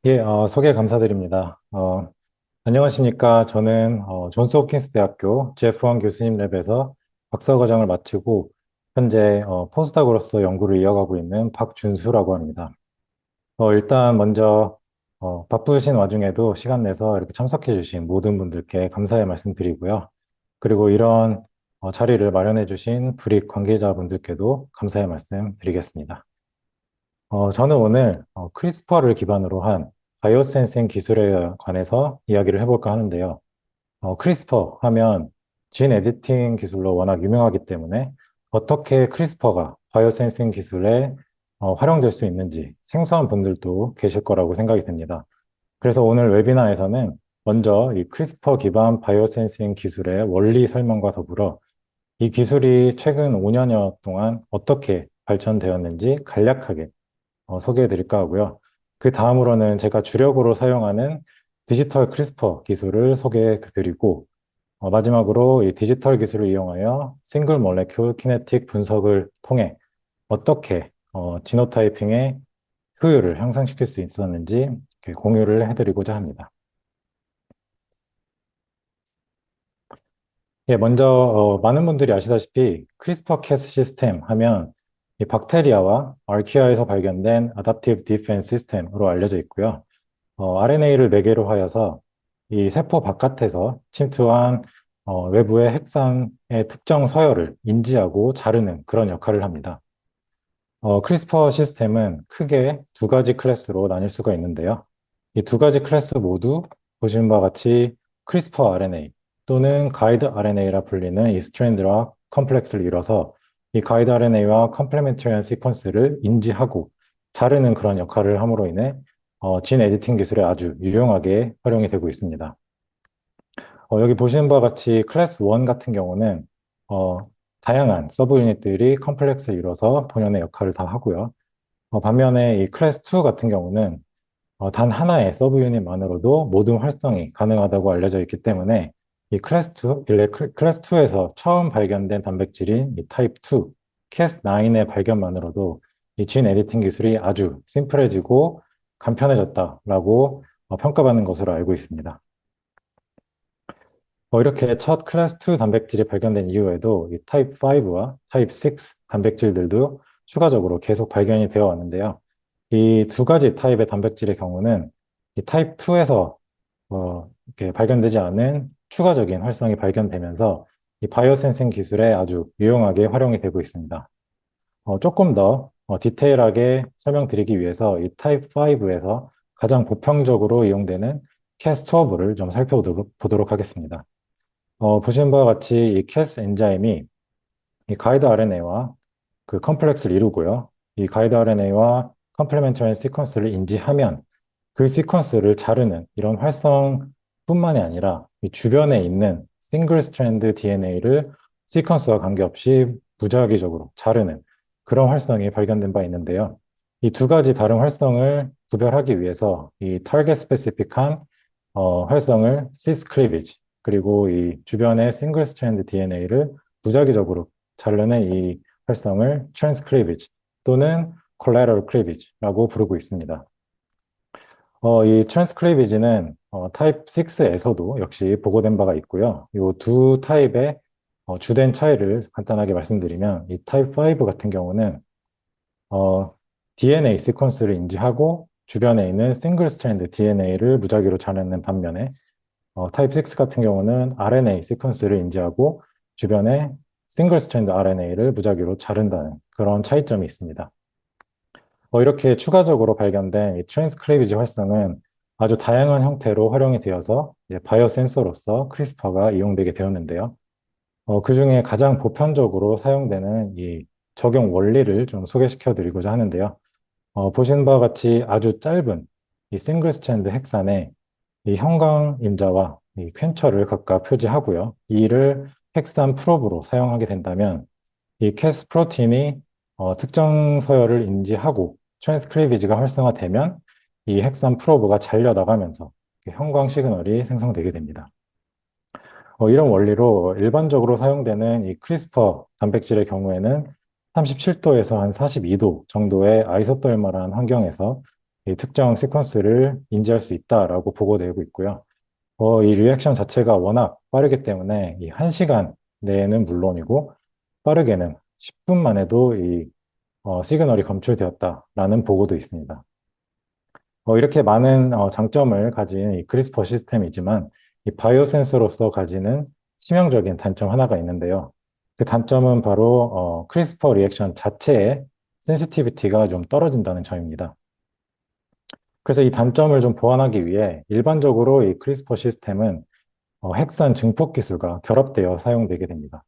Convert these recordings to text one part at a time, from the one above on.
예, 소개 감사드립니다. 안녕하십니까. 저는 존스홉킨스 대학교 제프원 교수님 랩에서 박사과정을 마치고 현재 포스닥으로서 연구를 이어가고 있는 박준수라고 합니다. 일단 먼저 바쁘신 와중에도 시간 내서 이렇게 참석해 주신 모든 분들께 감사의 말씀드리고요. 그리고 이런 자리를 마련해 주신 브릭 관계자분들께도 감사의 말씀 드리겠습니다. 저는 오늘 크리스퍼를 기반으로 한 바이오 센싱 기술에 관해서 이야기를 해볼까 하는데요. 크리스퍼 하면 진 에디팅 기술로 워낙 유명하기 때문에 어떻게 크리스퍼가 바이오 센싱 기술에 활용될 수 있는지 생소한 분들도 계실 거라고 생각이 됩니다. 그래서 오늘 웨비나에서는 먼저 이 크리스퍼 기반 바이오 센싱 기술의 원리 설명과 더불어 이 기술이 최근 5년여 동안 어떻게 발전되었는지 간략하게 소개해 드릴까 하고요. 그 다음으로는 제가 주력으로 사용하는 디지털 크리스퍼 기술을 소개해 드리고, 마지막으로 이 디지털 기술을 이용하여 싱글 몰레큘 키네틱 분석을 통해 어떻게 지노타이핑의 효율을 향상시킬 수 있었는지 이렇게 공유를 해드리고자 합니다. 예, 먼저 많은 분들이 아시다시피 크리스퍼 캐스 시스템 하면 이 박테리아와 아르키아에서 발견된 아답티브 디펜스 시스템으로 알려져 있고요. RNA를 매개로 하여서 이 세포 바깥에서 침투한 외부의 핵산의 특정 서열을 인지하고 자르는 그런 역할을 합니다. 크리스퍼 시스템은 크게 두 가지 클래스로 나뉠 수가 있는데요. 이 두 가지 클래스 모두 보시는 바와 같이 크리스퍼 RNA 또는 가이드 RNA라 불리는 이 스트랜드와 컴플렉스를 이뤄서 이 가이드 RNA와 컴플레멘터리한 시퀀스를 인지하고 자르는 그런 역할을 함으로 인해 진 에디팅 기술에 아주 유용하게 활용이 되고 있습니다. 여기 보시는 바와 같이 클래스 1 같은 경우는 어, 다양한 서브 유닛들이 컴플렉스를 이뤄서 본연의 역할을 다 하고요. 반면에 이 클래스 2 같은 경우는 단 하나의 서브 유닛만으로도 모든 활성이 가능하다고 알려져 있기 때문에 이 클래스 2에서 처음 발견된 단백질인 이 타입 2, 캐스9의 발견만으로도 이 진 에디팅 기술이 아주 심플해지고 간편해졌다라고 평가받는 것으로 알고 있습니다. 이렇게 첫 클래스 2 단백질이 발견된 이후에도 이 타입 5와 타입 6 단백질들도 추가적으로 계속 발견이 되어 왔는데요. 이 두 가지 타입의 단백질의 경우는 이 타입 2에서 이렇게 발견되지 않은 추가적인 활성이 발견되면서 이 바이오 센싱 기술에 아주 유용하게 활용이 되고 있습니다. 조금 더 디테일하게 설명드리기 위해서 이 타입 5에서 가장 보편적으로 이용되는 캐스토어블을 좀 살펴보도록 하겠습니다. 보시는 바와 같이 이 캐스 엔자임이 이 가이드 RNA와 그 컴플렉스를 이루고요. 이 가이드 RNA와 컴플레멘터리 시퀀스를 인지하면 그 시퀀스를 자르는 이런 활성뿐만이 아니라 이 주변에 있는 싱글 스트랜드 DNA를 시퀀스와 관계없이 무작위적으로 자르는 그런 활성이 발견된 바 있는데요. 이 두 가지 다른 활성을 구별하기 위해서 이 타겟 스페시픽한 활성을 시스 클리비지 그리고 이 주변의 싱글 스트랜드 DNA를 무작위적으로 자르는 이 활성을 트랜스 클리비지 또는 콜레럴 클리비지라고 부르고 있습니다. 이 트랜스크리비지는 타입 6에서도 역시 보고된 바가 있고요. 이 두 타입의 주된 차이를 간단하게 말씀드리면 이 타입 5 같은 경우는 어, DNA 시퀀스를 인지하고 주변에 있는 싱글 스트랜드 DNA를 무작위로 자르는 반면에 타입 6 같은 경우는 RNA 시퀀스를 인지하고 주변에 싱글 스트랜드 RNA를 무작위로 자른다는 그런 차이점이 있습니다. 이렇게 추가적으로 발견된 이 트랜스크리비지 활성은 아주 다양한 형태로 활용이 되어서 이제 바이오 센서로서 크리스퍼가 이용되게 되었는데요. 그중에 가장 보편적으로 사용되는 이 적용 원리를 좀 소개시켜 드리고자 하는데요. 보시는 바와 같이 아주 짧은 이 싱글 스트랜드 핵산에 이 형광 임자와 이 퀘처를 각각 표지하고요. 이를 핵산 프로브로 사용하게 된다면 이 캐스 프로틴이 특정 서열을 인지하고 트랜스크리비지가 활성화되면 이 핵산 프로브가 잘려 나가면서 형광 시그널이 생성되게 됩니다. 이런 원리로 일반적으로 사용되는 이 크리스퍼 단백질의 경우에는 37도에서 한 42도 정도의 아이소더멀한 환경에서 이 특정 시퀀스를 인지할 수 있다라고 보고되고 있고요. 이 리액션 자체가 워낙 빠르기 때문에 이 1시간 내에는 물론이고 빠르게는 10분 만에도 이 시그널이 검출되었다라는 보고도 있습니다. 이렇게 많은 장점을 가진 이 크리스퍼 시스템이지만 이 바이오 센서로서 가지는 치명적인 단점 하나가 있는데요. 그 단점은 바로 크리스퍼 리액션 자체의 센시티비티가 좀 떨어진다는 점입니다. 그래서 이 단점을 좀 보완하기 위해 일반적으로 이 크리스퍼 시스템은 핵산 증폭 기술과 결합되어 사용되게 됩니다.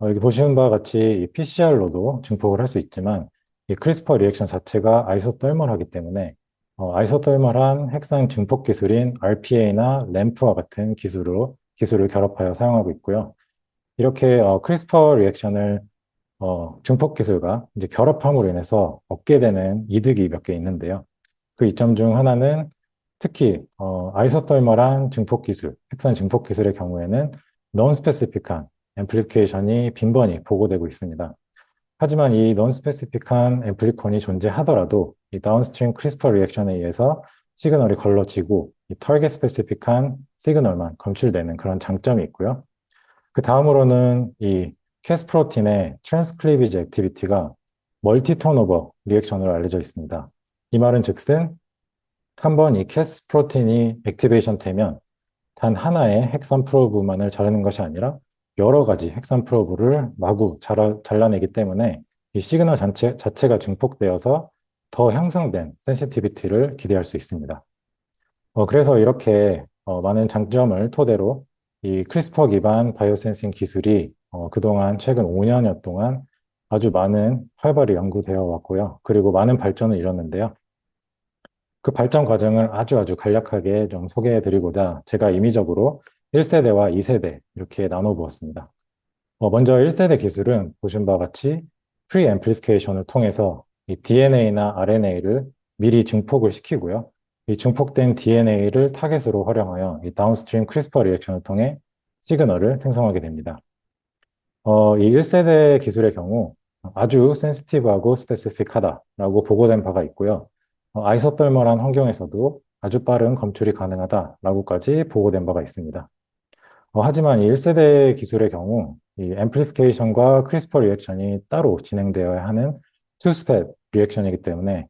여기 보시는 바와 같이 이 PCR로도 증폭을 할 수 있지만 이 크리스퍼 리액션 자체가 아이소떨멀하기 때문에 아이소떨멀한 핵산 증폭 기술인 RPA나 램프와 같은 기술을 결합하여 사용하고 있고요. 이렇게 크리스퍼 리액션을 증폭 기술과 이제 결합함으로 인해서 얻게 되는 이득이 몇 개 있는데요. 그 이점 중 하나는 특히 아이소떨멀한 증폭 기술, 핵산 증폭 기술의 경우에는 non-specific한 앰플리피케이션이 빈번히 보고되고 있습니다. 하지만 이 non-specific한 앰플리콘이 존재하더라도 이 다운스트림 크리스퍼 리액션에 의해서 시그널이 걸러지고 이 타겟 스페시픽한 시그널만 검출되는 그런 장점이 있고요. 그 다음으로는 이 캐스 프로틴의 트랜스클리비지 액티비티가 멀티 턴오버 리액션으로 알려져 있습니다. 이 말은 즉슨 한번 이 캐스 프로틴이 액티베이션 되면 단 하나의 핵산 프로브만을 자르는 것이 아니라 여러 가지 핵산 프로브를 마구 잘라내기 때문에 이 시그널 자체가 증폭되어서 더 향상된 센시티비티를 기대할 수 있습니다. 그래서 이렇게 많은 장점을 토대로 이 크리스퍼 기반 바이오센싱 기술이 그동안 최근 5년여 동안 아주 많은 활발히 연구되어 왔고요. 그리고 많은 발전을 이뤘는데요. 그 발전 과정을 아주 간략하게 좀 소개해 드리고자 제가 임의적으로 1세대와 2세대 이렇게 나눠 보았습니다. 먼저 1세대 기술은 보신 바와 같이 프리앰플리피케이션을 통해서 이 DNA나 RNA를 미리 증폭을 시키고요. 이 증폭된 DNA를 타겟으로 활용하여 이 다운스트림 크리스퍼 리액션을 통해 시그널을 생성하게 됩니다. 이 1세대 기술의 경우 아주 센시티브하고 스페시픽하다라고 보고된 바가 있고요. 아이소떨멀한 환경에서도 아주 빠른 검출이 가능하다라고까지 보고된 바가 있습니다. 하지만 이 1세대 기술의 경우 이 앰플리피케이션과 크리스퍼 리액션이 따로 진행되어야 하는 투스텝 리액션이기 때문에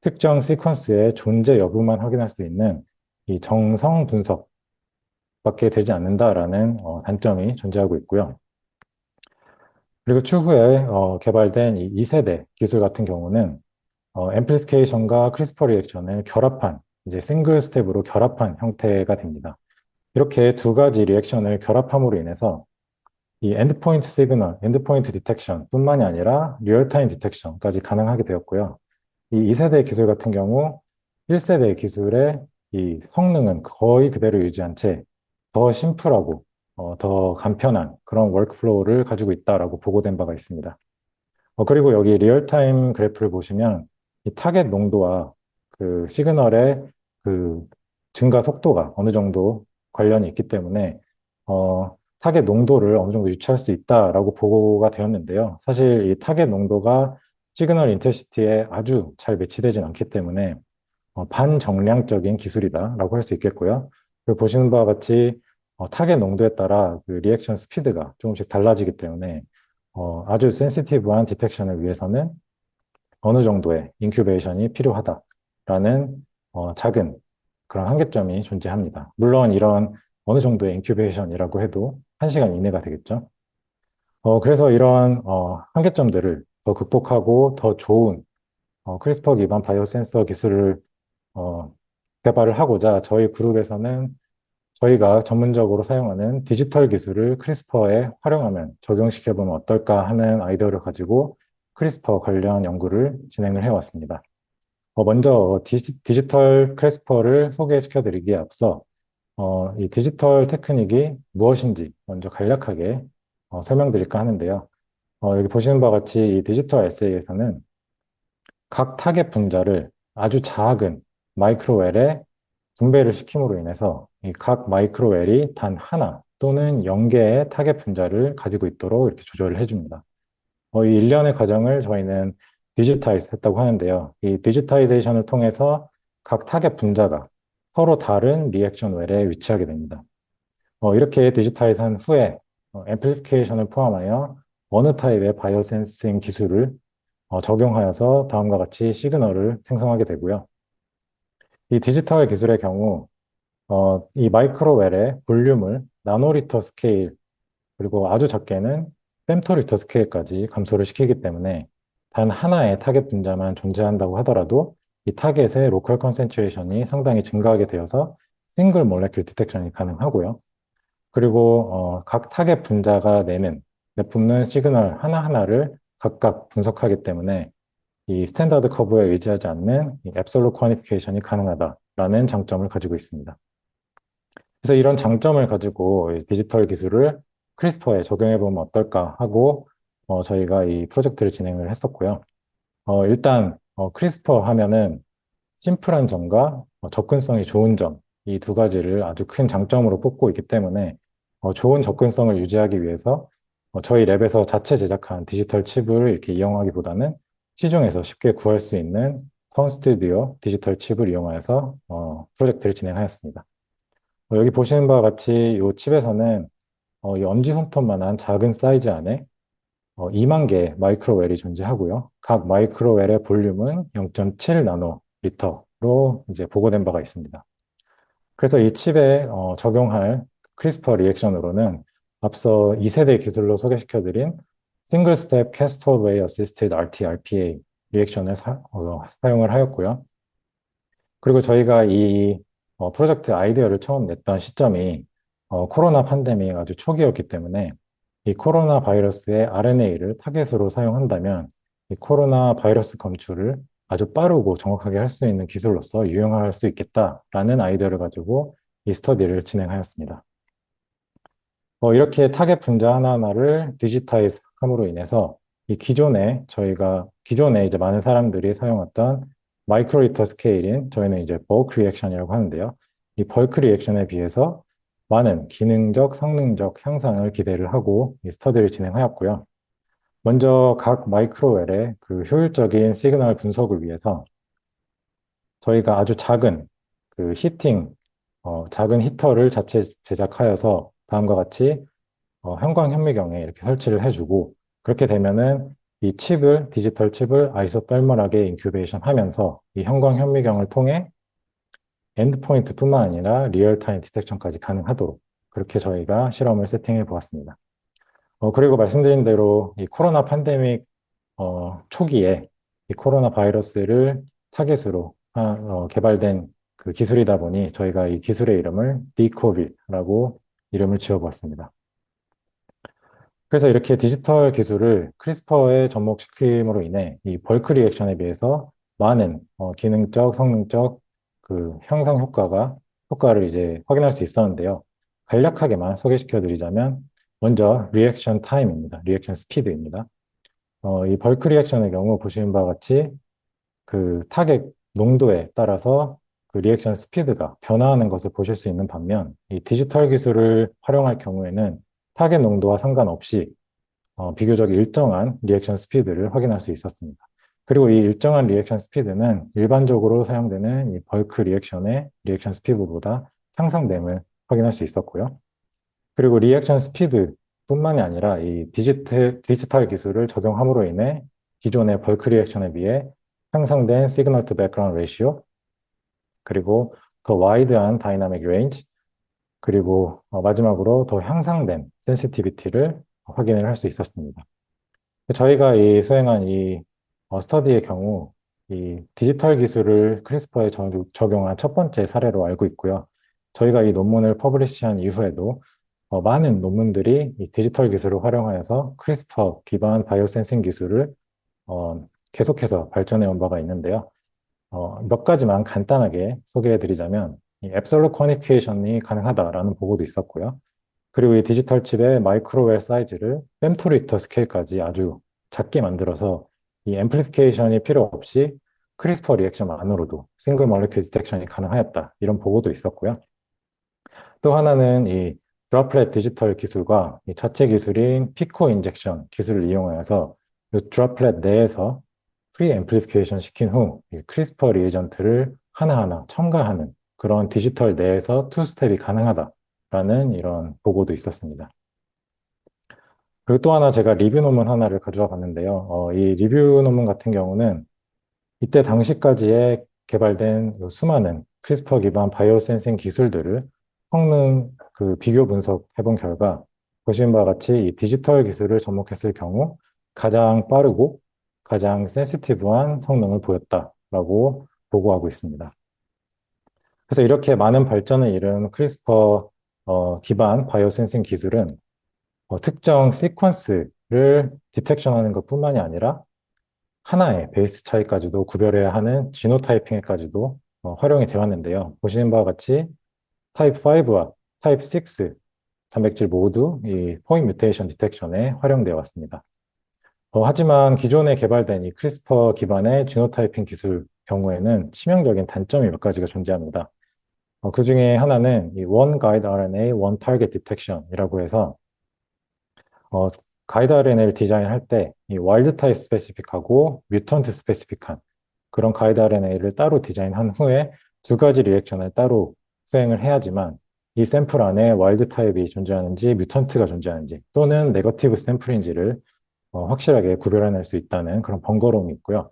특정 시퀀스의 존재 여부만 확인할 수 있는 이 정성 분석밖에 되지 않는다라는 단점이 존재하고 있고요. 그리고 추후에 개발된 이 2세대 기술 같은 경우는 앰플리피케이션과 크리스퍼 리액션을 결합한 이제 싱글 스텝으로 결합한 형태가 됩니다. 이렇게 두 가지 리액션을 결합함으로 인해서 이 엔드포인트 시그널, 엔드포인트 디텍션 뿐만이 아니라 리얼타임 디텍션까지 가능하게 되었고요. 이 2세대 기술 같은 경우 1세대 기술의 이 성능은 거의 그대로 유지한 채 더 심플하고 더 간편한 그런 워크플로우를 가지고 있다라고 보고된 바가 있습니다. 그리고 여기 리얼타임 그래프를 보시면 이 타겟 농도와 그 시그널의 그 증가 속도가 어느 정도 관련이 있기 때문에 타겟 농도를 어느 정도 유지할 수 있다라고 보고가 되었는데요. 사실 이 타겟 농도가 시그널 인텐시티에 아주 잘 매치되진 않기 때문에 반정량적인 기술이다라고 할 수 있겠고요. 그리고 보시는 바와 같이 타겟 농도에 따라 그 리액션 스피드가 조금씩 달라지기 때문에 아주 센시티브한 디텍션을 위해서는 어느 정도의 인큐베이션이 필요하다라는 작은 그런 한계점이 존재합니다. 물론 이런 어느 정도의 인큐베이션이라고 해도 1시간 이내가 되겠죠. 그래서 이런 한계점들을 더 극복하고 더 좋은 크리스퍼 기반 바이오 센서 기술을 개발을 하고자 저희 그룹에서는 저희가 전문적으로 사용하는 디지털 기술을 크리스퍼에 활용하면 적용시켜보면 어떨까 하는 아이디어를 가지고 크리스퍼 관련 연구를 진행을 해왔습니다. 먼저 디지털 크리스퍼를 소개시켜드리기에 앞서 이 디지털 테크닉이 무엇인지 먼저 간략하게 설명드릴까 하는데요. 여기 보시는 바와 같이 이 디지털 에세이에서는 각 타겟 분자를 아주 작은 마이크로웰에 분배를 시킴으로 인해서 이 각 마이크로웰이 단 하나 또는 0개의 타겟 분자를 가지고 있도록 이렇게 조절을 해줍니다. 이 일련의 과정을 저희는 디지타이즈 했다고 하는데요. 이 디지타이제이션을 통해서 각 타겟 분자가 서로 다른 리액션 웰에 위치하게 됩니다. 이렇게 디지타이즈한 후에 앰플리피케이션을 포함하여 어느 타입의 바이오센싱 기술을 적용하여서 다음과 같이 시그널을 생성하게 되고요. 이 디지털 기술의 경우 이 마이크로웰의 볼륨을 나노리터 스케일 그리고 아주 적게는 fem토리터 스케일까지 감소를 시키기 때문에 단 하나의 타겟 분자만 존재한다고 하더라도 이 타겟의 로컬 컨센트레이션이 상당히 증가하게 되어서 싱글 몰레큘 디텍션이 가능하고요. 그리고 각 타겟 분자가 내뿜는 시그널 하나하나를 각각 분석하기 때문에 이 스탠다드 커브에 의지하지 않는 이 앱솔루트 쿼니피케이션이 가능하다라는 장점을 가지고 있습니다. 그래서 이런 장점을 가지고 이 디지털 기술을 크리스퍼에 적용해 보면 어떨까 하고 저희가 이 프로젝트를 진행을 했었고요. 일단 크리스퍼 하면은 심플한 점과 접근성이 좋은 점, 이 두 가지를 아주 큰 장점으로 뽑고 있기 때문에 좋은 접근성을 유지하기 위해서 저희 랩에서 자체 제작한 디지털 칩을 이렇게 이용하기보다는 시중에서 쉽게 구할 수 있는 콘스튜디오 디지털 칩을 이용해서 프로젝트를 진행하였습니다. 여기 보시는 바와 같이 이 칩에서는 이 엄지손톱만한 작은 사이즈 안에 2만 개의 마이크로웰이 존재하고요. 각 마이크로웰의 볼륨은 0.7 나노리터로 이제 보고된 바가 있습니다. 그래서 이 칩에 적용할 크리스퍼 리액션으로는 앞서 2세대 기술로 소개시켜드린 싱글 스텝 캐스터 웨이 어시스티드 RT-RPA 리액션을 사용을 하였고요. 그리고 저희가 이 프로젝트 아이디어를 처음 냈던 시점이 코로나 팬데믹 아주 초기였기 때문에 이 코로나 바이러스의 RNA를 타겟으로 사용한다면 이 코로나 바이러스 검출을 아주 빠르고 정확하게 할 수 있는 기술로서 유용할 수 있겠다라는 아이디어를 가지고 이 스터디를 진행하였습니다. 이렇게 타겟 분자 하나하나를 디지타이즈 함으로 인해서 이 기존에 이제 많은 사람들이 사용했던 마이크로리터 스케일인 저희는 이제 벌크 리액션이라고 하는데요. 이 벌크 리액션에 비해서 많은 기능적, 성능적 향상을 기대를 하고 이 스터디를 진행하였고요. 먼저 각 마이크로웰의 그 효율적인 시그널 분석을 위해서 저희가 아주 작은 그 작은 히터를 자체 제작하여서 다음과 같이 형광현미경에 이렇게 설치를 해주고 그렇게 되면은 이 디지털 칩을 아이소떨멀하게 인큐베이션 하면서 이 형광현미경을 통해 엔드포인트뿐만 아니라 리얼타임 디텍션까지 가능하도록 그렇게 저희가 실험을 세팅해 보았습니다. 그리고 말씀드린 대로 이 코로나 팬데믹 초기에 이 코로나 바이러스를 타겟으로 개발된 그 기술이다 보니 저희가 이 기술의 이름을 디코빗라고 이름을 지어보았습니다. 그래서 이렇게 디지털 기술을 크리스퍼에 접목시킴으로 인해 이 벌크 리액션에 비해서 많은 기능적, 성능적 그 향상 효과를 이제 확인할 수 있었는데요. 간략하게만 소개시켜 드리자면 먼저 리액션 타임입니다. 리액션 스피드입니다. 이 벌크 리액션의 경우 보시는 바와 같이 그 타겟 농도에 따라서 그 리액션 스피드가 변화하는 것을 보실 수 있는 반면 이 디지털 기술을 활용할 경우에는 타겟 농도와 상관없이 비교적 일정한 리액션 스피드를 확인할 수 있었습니다. 그리고 이 일정한 리액션 스피드는 일반적으로 사용되는 이 벌크 리액션의 리액션 스피드보다 향상됨을 확인할 수 있었고요. 그리고 리액션 스피드뿐만이 아니라 이 디지털 기술을 적용함으로 인해 기존의 벌크 리액션에 비해 향상된 시그널 투 백그라운드 레이시오 그리고 더 와이드한 다이나믹 레인지 그리고 마지막으로 더 향상된 센시티비티를 확인을 할 수 있었습니다. 저희가 수행한 이 스터디의 경우 이 디지털 기술을 크리스퍼에 적용한 첫 번째 사례로 알고 있고요. 저희가 이 논문을 퍼블리시한 이후에도 많은 논문들이 이 디지털 기술을 활용하여서 크리스퍼 기반 바이오센싱 기술을 계속해서 발전해 온 바가 있는데요. 몇 가지만 간단하게 소개해 드리자면 이 앱솔루트 쿼니피케이션이 가능하다라는 보고도 있었고요. 그리고 이 디지털 칩의 마이크로웰 사이즈를 fem토리터 스케일까지 아주 작게 만들어서 이 앰플리피케이션이 필요 없이 크리스퍼 리액션만으로도 싱글 몰레큘 디텍션이 가능하였다. 이런 보고도 있었고요. 또 하나는 이 드롭렛 디지털 기술과 이 자체 기술인 피코 인젝션 기술을 이용하여서 이 드롭렛 내에서 프리 앰플리피케이션 시킨 후 크리스퍼 리에전트를 하나하나 첨가하는 그런 디지털 내에서 투 스텝이 가능하다라는 이런 보고도 있었습니다. 그리고 또 하나 제가 리뷰 논문 하나를 가져와 봤는데요. 이 리뷰 논문 같은 경우는 이때 당시까지에 개발된 수많은 크리스퍼 기반 바이오 센싱 기술들을 성능 비교 분석해 본 결과 보시는 바와 같이 이 디지털 기술을 접목했을 경우 가장 빠르고 가장 센시티브한 성능을 보였다라고 보고하고 있습니다. 그래서 이렇게 많은 발전을 이룬 크리스퍼 기반 바이오 센싱 기술은 특정 시퀀스를 디텍션하는 것뿐만이 아니라 하나의 베이스 차이까지도 구별해야 하는 지노타이핑에까지도 활용이 되었는데요. 보시는 바와 같이 타입 5와 타입 6 단백질 모두 이 포인트 뮤테이션 디텍션에 활용되어 왔습니다. 하지만 기존에 개발된 이 크리스퍼 기반의 지노타이핑 기술 경우에는 치명적인 단점이 몇 가지가 존재합니다. 그 중에 하나는 이 One Guide RNA, One Target Detection이라고 해서 가이드 RNA를 디자인할 때 이 와일드 타입 스페시픽하고 뮤턴트 스페시픽한 그런 가이드 RNA를 따로 디자인한 후에 두 가지 리액션을 따로 수행을 해야지만 이 샘플 안에 와일드 타입이 존재하는지 뮤턴트가 존재하는지 또는 네거티브 샘플인지를 확실하게 구별해낼 수 있다는 그런 번거로움이 있고요.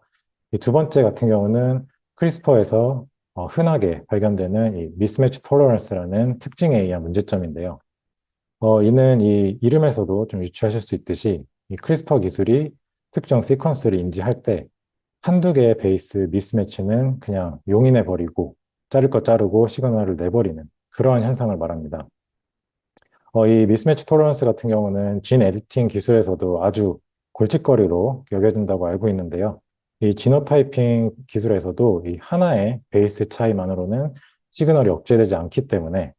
이 두 번째 같은 경우는 크리스퍼에서 흔하게 발견되는 이 미스매치 톨러런스라는 특징에 의한 문제점인데요. 이는 이 이름에서도 좀 유추하실 수 있듯이 이 크리스퍼 기술이 특정 시퀀스를 인지할 때 한두 개의 베이스 미스매치는 그냥 용인해 버리고 자를 거 자르고 시그널을 내버리는 그러한 현상을 말합니다. 이 미스매치 톨러런스 같은 경우는 진 에디팅 기술에서도 아주 골칫거리로 여겨진다고 알고 있는데요. 이 지노타이핑 기술에서도 이 하나의 베이스 차이만으로는 시그널이 억제되지 않기 때문에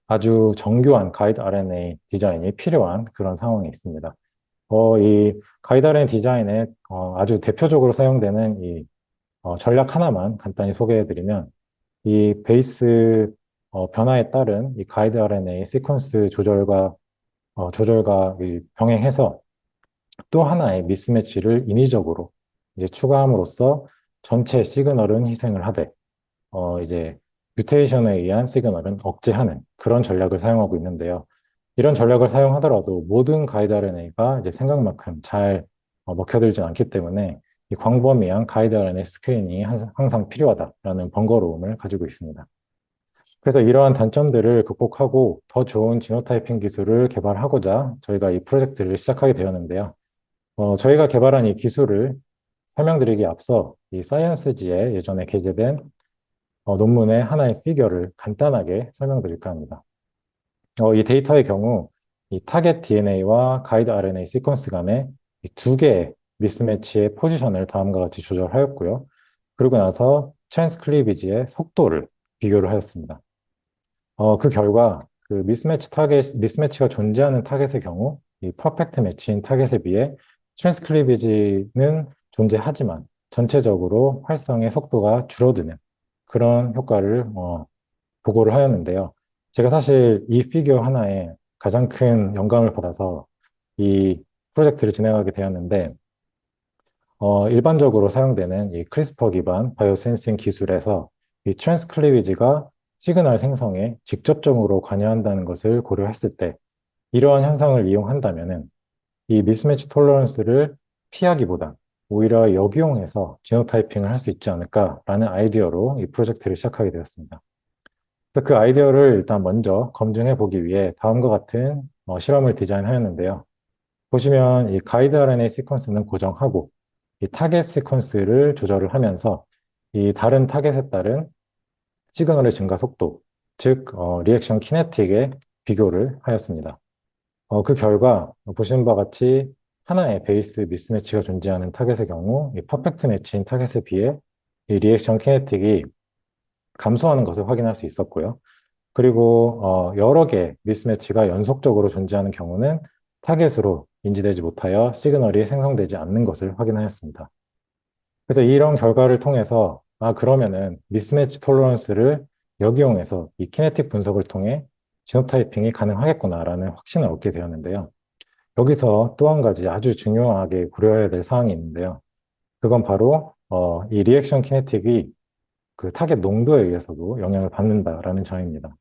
아주 정교한 가이드 RNA 디자인이 필요한 그런 상황이 있습니다. 이 가이드 RNA 디자인에 아주 대표적으로 사용되는 이 전략 하나만 간단히 소개해드리면 이 베이스 변화에 따른 이 가이드 RNA 시퀀스 조절과 병행해서 또 하나의 미스매치를 인위적으로 이제 추가함으로써 전체 시그널은 희생을 하되 이제 뮤테이션에 의한 시그널은 억제하는 그런 전략을 사용하고 있는데요. 이런 전략을 사용하더라도 모든 가이드 RNA가 이제 생각만큼 잘 먹혀들지 않기 때문에 이 광범위한 가이드 RNA 스크린이 항상 필요하다라는 번거로움을 가지고 있습니다. 그래서 이러한 단점들을 극복하고 더 좋은 지노타이핑 기술을 개발하고자 저희가 이 프로젝트를 시작하게 되었는데요. 저희가 개발한 이 기술을 설명드리기 앞서 이 사이언스지에 예전에 게재된 논문의 하나의 피겨를 간단하게 설명드릴까 합니다. 이 데이터의 경우 이 타겟 DNA와 가이드 RNA 시퀀스 간의 이 두 개의 미스매치의 포지션을 다음과 같이 조절하였고요. 그리고 나서 트랜스클리비지의 속도를 비교를 하였습니다. 그 결과 미스매치가 존재하는 타겟의 경우 이 퍼펙트 매치인 타겟에 비해 트랜스클리비지는 존재하지만 전체적으로 활성의 속도가 줄어드는 그런 효과를 보고를 하였는데요. 제가 사실 이 피규어 하나에 가장 큰 영감을 받아서 이 프로젝트를 진행하게 되었는데 일반적으로 사용되는 이 크리스퍼 기반 바이오 센싱 기술에서 이 트랜스클리비지가 시그널 생성에 직접적으로 관여한다는 것을 고려했을 때 이러한 현상을 이용한다면은 이 미스매치 톨러런스를 피하기보다 오히려 역이용해서 지노타이핑을 할 수 있지 않을까라는 아이디어로 이 프로젝트를 시작하게 되었습니다. 그래서 그 아이디어를 일단 먼저 검증해 보기 위해 다음과 같은 실험을 디자인하였는데요. 보시면 이 가이드 RNA 시퀀스는 고정하고 이 타겟 시퀀스를 조절을 하면서 이 다른 타겟에 따른 시그널의 증가 속도, 즉 리액션 키네틱의 비교를 하였습니다. 그 결과 보시는 바와 같이 하나의 베이스 미스매치가 존재하는 타겟의 경우 이 퍼펙트 매치인 타겟에 비해 이 리액션 키네틱이 감소하는 것을 확인할 수 있었고요. 그리고 여러 개의 미스매치가 연속적으로 존재하는 경우는 타겟으로 인지되지 못하여 시그널이 생성되지 않는 것을 확인하였습니다. 그래서 이런 결과를 통해서 그러면은 미스매치 톨러런스를 역이용해서 이 키네틱 분석을 통해 지노타이핑이 가능하겠구나라는 확신을 얻게 되었는데요. 여기서 또 한 가지 아주 중요하게 고려해야 될 사항이 있는데요. 그건 바로 이 리액션 키네틱이 그 타겟 농도에 의해서도 영향을 받는다라는 점입니다.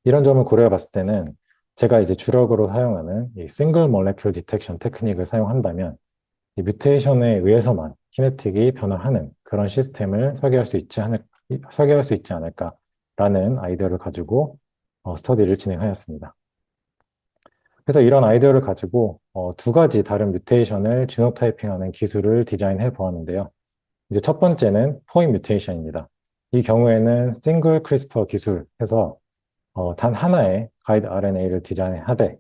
이런 점을 고려해 봤을 때는 제가 이제 주력으로 사용하는 이 싱글 몰레큘 디텍션 테크닉을 사용한다면 이 뮤테이션에 의해서만 키네틱이 변화하는 그런 시스템을 설계할 수 있지 않을까라는 아이디어를 가지고 스터디를 진행하였습니다. 그래서 이런 아이디어를 가지고 두 가지 다른 뮤테이션을 지노타이핑하는 기술을 디자인해 보았는데요. 이제 첫 번째는 포인 뮤테이션입니다. 이 경우에는 싱글 크리스퍼 기술 해서 단 하나의 가이드 RNA를 디자인하되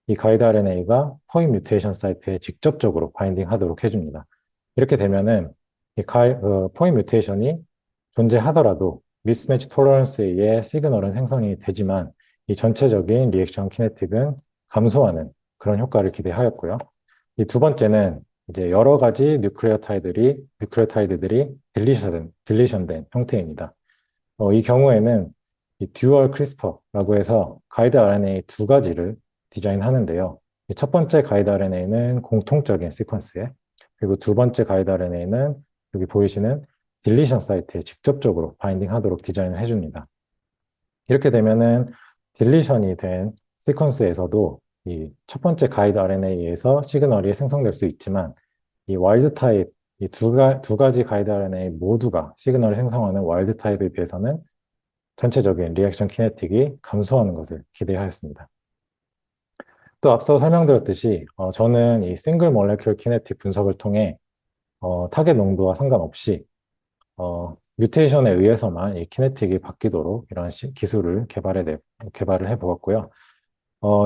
이 가이드 RNA가 포인 뮤테이션 사이트에 직접적으로 바인딩 하도록 해줍니다. 이렇게 되면은 포인 뮤테이션이 존재하더라도 미스매치 토러런스에 의해 시그널은 생성이 되지만 이 전체적인 리액션 키네틱은 감소하는 그런 효과를 기대하였고요. 이 두 번째는 이제 여러 가지 뉴클레오타이드들이 딜리션된 형태입니다. 이 경우에는 이 듀얼 크리스퍼라고 해서 가이드 RNA 두 가지를 디자인하는데요. 첫 번째 가이드 RNA는 공통적인 시퀀스에, 그리고 두 번째 가이드 RNA는 여기 보이시는 딜리션 사이트에 직접적으로 바인딩 하도록 디자인을 해줍니다. 이렇게 되면은 딜리션이 된 시퀀스에서도 이 첫 번째 가이드 RNA에서 시그널이 생성될 수 있지만 이 와일드 타입, 이 두 가지 가이드 RNA 모두가 시그널을 생성하는 와일드 타입에 비해서는 전체적인 리액션 키네틱이 감소하는 것을 기대하였습니다. 또 앞서 설명드렸듯이 저는 이 싱글 몰레큘 키네틱 분석을 통해 타겟 농도와 상관없이 뮤테이션에 의해서만 이 키네틱이 바뀌도록 이런 기술을 개발을 해보았고요.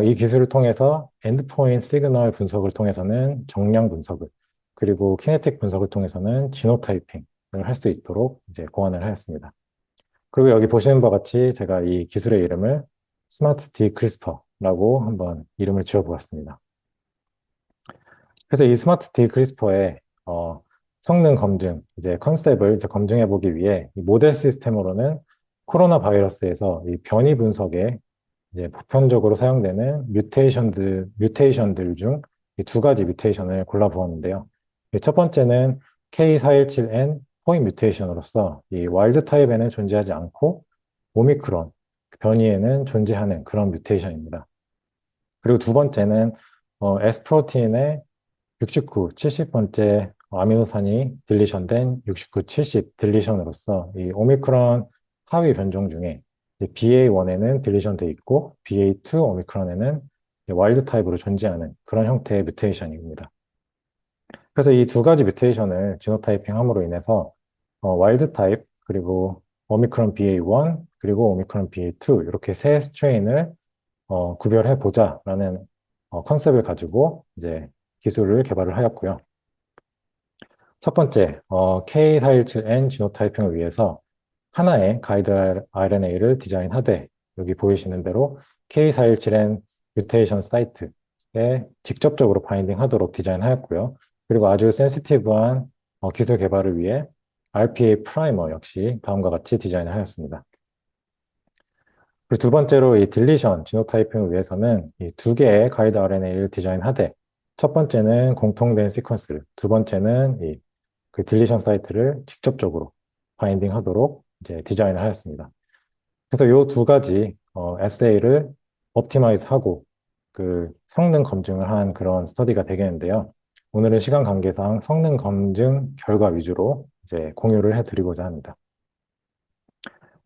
이 기술을 통해서 엔드포인트 시그널 분석을 통해서는 정량 분석을, 그리고 키네틱 분석을 통해서는 지노타이핑을 할 수 있도록 이제 고안을 하였습니다. 그리고 여기 보시는 바와 같이 제가 이 기술의 이름을 스마트 D 크리스퍼라고 한번 이름을 지어보았습니다. 그래서 이 스마트 D 크리스퍼의 성능 검증, 이제 컨셉을 이제 검증해 보기 위해 이 모델 시스템으로는 코로나 바이러스에서 이 변이 분석에 이제 보편적으로 사용되는 뮤테이션들 중 이 두 가지 뮤테이션을 골라보았는데요. 첫 번째는 K417N 포인 뮤테이션으로서 이 와일드 타입에는 존재하지 않고 오미크론 변이에는 존재하는 그런 뮤테이션입니다. 그리고 두 번째는 S 프로틴의 69, 70번째 아미노산이 딜리션된 69, 70 딜리션으로서 이 오미크론 하위 변종 중에 BA1에는 딜리션돼 있고 BA2 오미크론에는 와일드 타입으로 존재하는 그런 형태의 뮤테이션입니다. 그래서 이 두 가지 뮤테이션을 지노타이핑함으로 인해서 와일드 타입 그리고 오미크론 BA1 그리고 오미크론 BA2 이렇게 세 스트레인을 구별해 보자라는 컨셉을 가지고 이제 기술을 개발을 하였고요. 첫 번째, K417N 지노타이핑을 위해서 하나의 가이드 RNA를 디자인하되 여기 보이시는 대로 K417N 뮤테이션 사이트에 직접적으로 바인딩 하도록 디자인하였고요. 그리고 아주 센시티브한 기술 개발을 위해 RPA 프라이머 역시 다음과 같이 디자인을 하였습니다. 그리고 두 번째로 이 딜리션 지노타이핑을 위해서는 이 두 개의 가이드 RNA를 디자인하되 첫 번째는 공통된 시퀀스를, 두 번째는 그 딜리션 사이트를 직접적으로 바인딩 하도록 이제 디자인을 하였습니다. 그래서 이 두 가지 에세이를 옵티마이즈 하고 그 성능 검증을 한 그런 스터디가 되겠는데요. 오늘은 시간 관계상 성능 검증 결과 위주로 이제 공유를 해드리고자 합니다.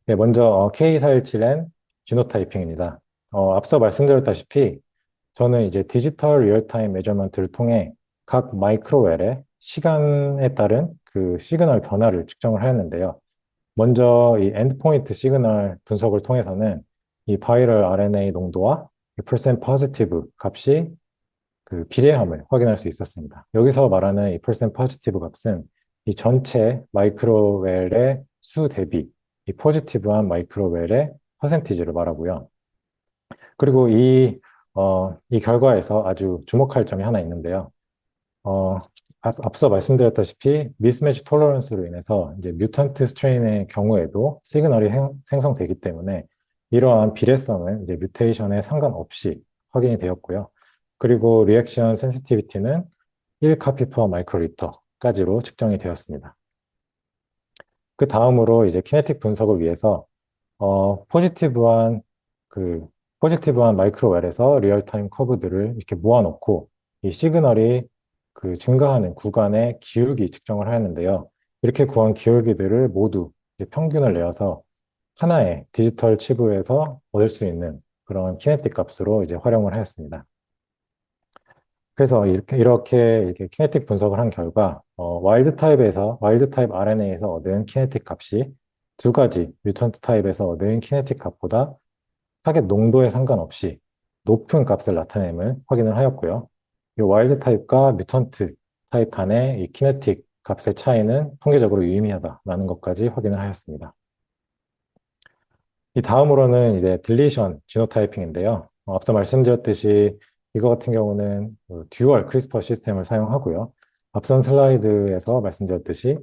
네, 먼저 K417N 지노타이핑입니다. 앞서 말씀드렸다시피 저는 이제 디지털 리얼타임 메저먼트를 통해 각 마이크로웰의 시간에 따른 그 시그널 변화를 측정을 하였는데요. 먼저 이 엔드포인트 시그널 분석을 통해서는 이 바이럴 RNA 농도와 이 percent positive 값이 그 비례함을 확인할 수 있었습니다. 여기서 말하는 이 percent positive 값은 이 전체 마이크로웰의 수 대비 이 포지티브한 마이크로웰의 퍼센티지를 말하고요. 그리고 이 결과에서 아주 주목할 점이 하나 있는데요. 앞서 말씀드렸다시피 미스매치 톨러런스로 인해서 이제 뮤턴트 스트레인의 경우에도 시그널이 생성되기 때문에 이러한 비례성은 이제 뮤테이션에 상관없이 확인이 되었고요. 그리고 리액션 센시티비티는 1 카피 퍼 마이크로리터까지로 측정이 되었습니다. 그 다음으로 이제 키네틱 분석을 위해서 포지티브한 그 포지티브한 마이크로웰에서 리얼타임 커브들을 이렇게 모아놓고 이 시그널이 그 증가하는 구간의 기울기 측정을 하였는데요. 이렇게 구한 기울기들을 모두 이제 평균을 내어서 하나의 디지털 치브에서 얻을 수 있는 그런 키네틱 값으로 이제 활용을 하였습니다. 그래서 이렇게 키네틱 분석을 한 결과, 와일드 타입 RNA에서 얻은 키네틱 값이 두 가지 뮤턴트 타입에서 얻은 키네틱 값보다 타겟 농도에 상관없이 높은 값을 나타냄을 확인을 하였고요. 이 와일드 타입과 뮤턴트 타입 간의 이 키네틱 값의 차이는 통계적으로 유의미하다라는 것까지 확인을 하였습니다. 이 다음으로는 이제 딜리션 지노타이핑인데요. 앞서 말씀드렸듯이 이거 같은 경우는 듀얼 크리스퍼 시스템을 사용하고요. 앞선 슬라이드에서 말씀드렸듯이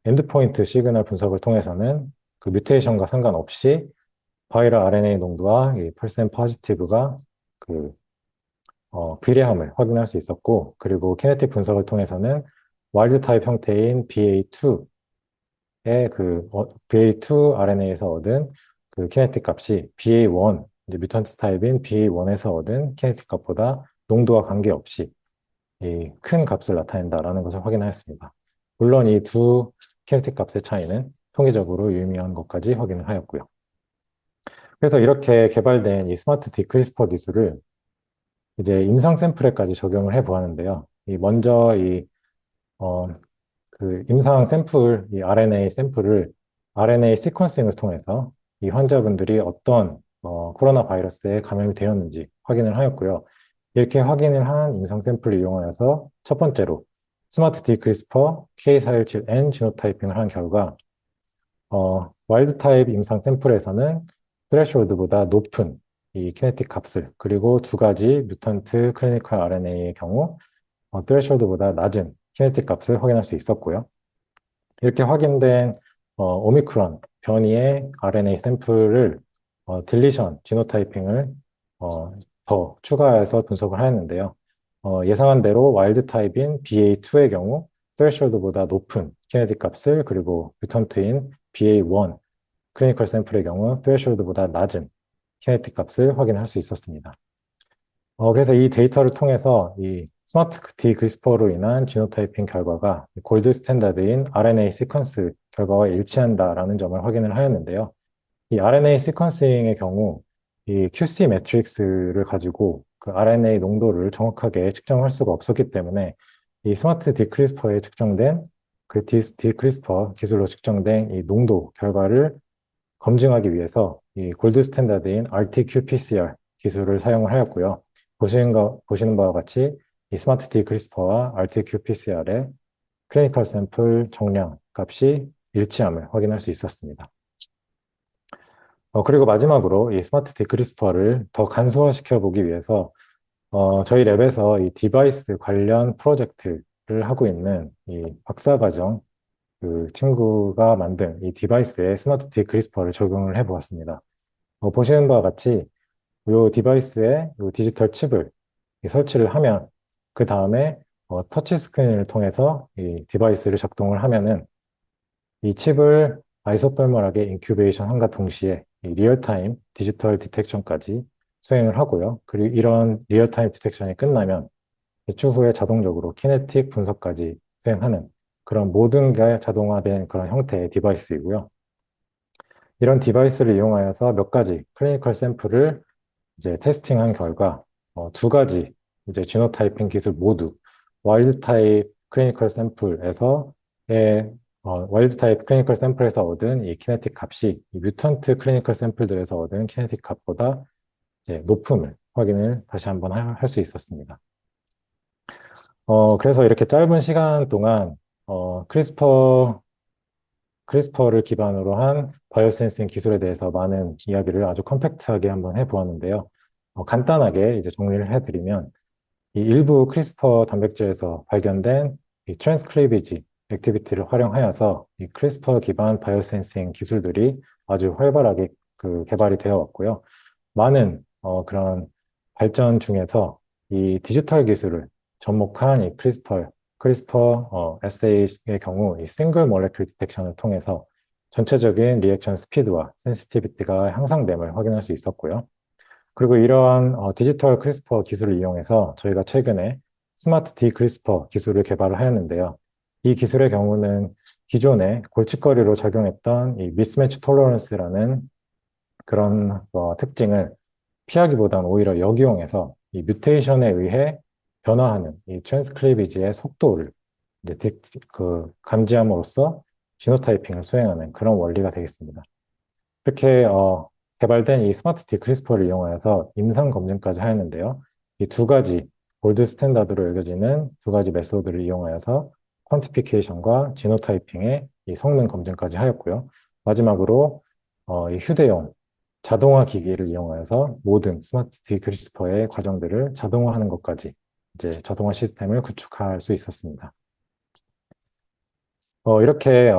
엔드포인트 시그널 분석을 통해서는 그 뮤테이션과 상관없이 바이럴 RNA 농도와 이 펄센 포지티브가 그 비례함을 확인할 수 있었고, 그리고 키네틱 분석을 통해서는 와일드 타입 형태인 BA2 RNA에서 얻은 그 키네틱 값이 BA1, 이제 뮤턴트 타입인 BA1에서 얻은 키네틱 값보다 농도와 관계없이 이 큰 값을 나타낸다라는 것을 확인하였습니다. 물론 이 두 키네틱 값의 차이는 통계적으로 유의미한 것까지 확인을 하였고요. 그래서 이렇게 개발된 이 스마트 디크리스퍼 기술을 이제 임상 샘플에까지 적용을 해 보았는데요. 먼저 어, 그 임상 샘플, 이 RNA 샘플을 RNA 시퀀싱을 통해서 이 환자분들이 어떤 코로나 바이러스에 감염이 되었는지 확인을 하였고요. 이렇게 확인을 한 임상 샘플을 이용하여서 첫 번째로 스마트 디크리스퍼 K417N 지노타이핑을 한 결과 와일드 타입 임상 샘플에서는 스레시홀드보다 높은 이 키네틱 값을, 그리고 두 가지 뮤턴트 클리니컬 RNA의 경우 스레시홀드보다 낮은 키네틱 값을 확인할 수 있었고요. 이렇게 확인된 오미크론 변이의 RNA 샘플을 딜리션 지노타이핑을 더 추가해서 분석을 하였는데요. 예상한 대로 와일드 타입인 BA2의 경우 스레시홀드보다 높은 키네틱 값을, 그리고 뮤턴트인 BA1 클리니컬 샘플의 경우 스레시홀드보다 낮은 키네틱 값을 확인할 수 있었습니다. 그래서 이 데이터를 통해서 이 스마트 디 그리스퍼로 인한 지노타이핑 결과가 골드 스탠다드인 RNA 시퀀스 결과와 일치한다라는 점을 확인을 하였는데요. 이 RNA 시퀀싱의 경우 이 QC 매트릭스를 가지고 그 RNA 농도를 정확하게 측정할 수가 없었기 때문에 이 스마트 디크리스퍼에 측정된 그 디크리스퍼 기술로 측정된 이 농도 결과를 검증하기 위해서 이 골드 스탠다드인 RT-qPCR 기술을 사용을 하였고요. 보시는 바와 같이 이 스마트 디크리스퍼와 RT-qPCR의 클리니컬 샘플 정량 값이 일치함을 확인할 수 있었습니다. 그리고 마지막으로 이 스마트 디크리스퍼를 더 간소화시켜 보기 위해서 저희 랩에서 이 디바이스 관련 프로젝트를 하고 있는 이 박사과정 그 친구가 만든 이 디바이스에 스마트 디크리스퍼를 적용을 해 보았습니다. 보시는 바와 같이 이 디바이스에 이 디지털 칩을 설치를 하면 그 다음에 터치 스크린을 통해서 이 디바이스를 작동을 하면은 이 칩을 아이소떨멀하게 인큐베이션 한과 동시에 이 리얼타임 디지털 디텍션까지 수행을 하고요. 그리고 이런 리얼타임 디텍션이 끝나면 추후에 자동적으로 키네틱 분석까지 수행하는 그런 모든 게 자동화된 그런 형태의 디바이스이고요. 이런 디바이스를 이용하여서 몇 가지 클리니컬 샘플을 이제 테스팅한 결과 두 가지 이제 지노타이핑 기술 모두 와일드 타입 클리니컬 샘플에서 와일드 타입 클리니컬 샘플에서 얻은 이 키네틱 값이 이 뮤턴트 클리니컬 샘플들에서 얻은 키네틱 값보다 이제 높음을 확인을 다시 한번 할 수 있었습니다. 그래서 이렇게 짧은 시간 동안 크리스퍼를 기반으로 한 바이오센싱 기술에 대해서 많은 이야기를 아주 컴팩트하게 한번 해보았는데요. 간단하게 이제 정리를 해드리면 이 일부 크리스퍼 단백질에서 발견된 이 트랜스크리비지 액티비티를 활용하여서 이 크리스퍼 기반 바이오센싱 기술들이 아주 활발하게 그 개발이 되어 왔고요. 많은 그런 발전 중에서 이 디지털 기술을 접목한 이 크리스퍼 크리스퍼 SA의 경우 이 싱글 몰레큘 디텍션을 통해서 전체적인 리액션 스피드와 센시티비티가 향상됨을 확인할 수 있었고요. 그리고 이러한 디지털 크리스퍼 기술을 이용해서 저희가 최근에 스마트 디 크리스퍼 기술을 개발을 하였는데요. 이 기술의 경우는 기존에 골칫거리로 작용했던 이 미스매치 톨러런스라는 그런 특징을 피하기보다는 오히려 역이용해서 이 뮤테이션에 의해 변화하는 이 트랜스크리비지의 속도를 이제 감지함으로써 지노타이핑을 수행하는 그런 원리가 되겠습니다. 이렇게 개발된 이 스마트 디크리스퍼를 이용하여서 임상 검증까지 하였는데요. 이 두 가지 골드 스탠다드로 여겨지는 두 가지 메소드를 이용하여서 퀀티피케이션과 지노타이핑의 이 성능 검증까지 하였고요. 마지막으로 이 휴대용 자동화 기기를 이용하여서 모든 스마트 디크리스퍼의 과정들을 자동화하는 것까지 이제 자동화 시스템을 구축할 수 있었습니다. 이렇게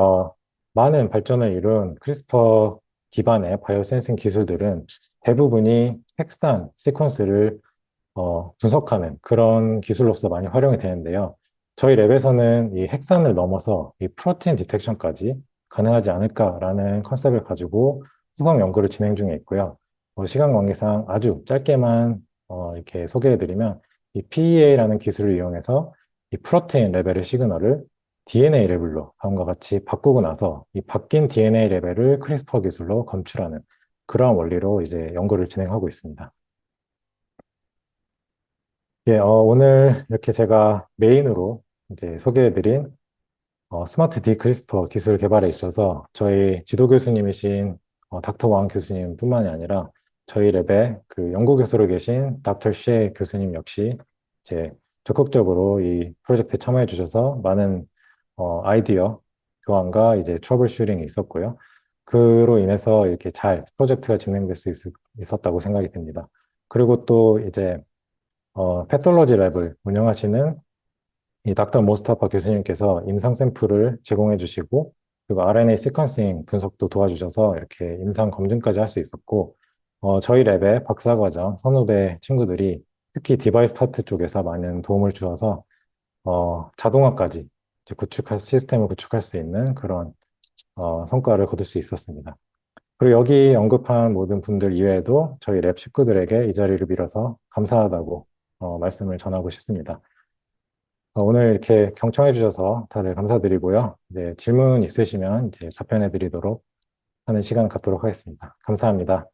많은 발전을 이룬 크리스퍼 기반의 바이오 센싱 기술들은 대부분이 핵산 시퀀스를 분석하는 그런 기술로서 많이 활용이 되는데요. 저희 랩에서는 이 핵산을 넘어서 이 프로테인 디텍션까지 가능하지 않을까라는 컨셉을 가지고 후방 연구를 진행 중에 있고요. 시간 관계상 아주 짧게만 이렇게 소개해드리면 이 PEA라는 기술을 이용해서 이 프로테인 레벨의 시그널을 DNA 레벨로 다음과 같이 바꾸고 나서 이 바뀐 DNA 레벨을 크리스퍼 기술로 검출하는 그러한 원리로 이제 연구를 진행하고 있습니다. 예, 오늘 이렇게 제가 메인으로 이제 소개해드린 스마트 디크리스퍼 기술 개발에 있어서 저희 지도 교수님이신 닥터 왕 교수님뿐만이 아니라 저희 랩에 그 연구교수로 계신 닥터 셰 교수님 역시 이제 적극적으로 이 프로젝트에 참여해 주셔서 많은 아이디어 교환과 이제 트러블 슈팅이 있었고요. 그로 인해서 이렇게 잘 프로젝트가 진행될 수 있었다고 생각이 듭니다. 그리고 또 이제 패톨로지 랩을 운영하시는 이 닥터 모스타파 교수님께서 임상 샘플을 제공해 주시고 그리고 RNA 시퀀싱 분석도 도와주셔서 이렇게 임상 검증까지 할 수 있었고 저희 랩의 박사과정 선후배 친구들이 특히 디바이스 파트 쪽에서 많은 도움을 주어서 자동화까지 이제 시스템을 구축할 수 있는 그런 성과를 거둘 수 있었습니다. 그리고 여기 언급한 모든 분들 이외에도 저희 랩 식구들에게 이 자리를 빌어서 감사하다고 말씀을 전하고 싶습니다. 오늘 이렇게 경청해 주셔서 다들 감사드리고요. 이제 질문 있으시면 이제 답변해 드리도록 하는 시간 갖도록 하겠습니다. 감사합니다.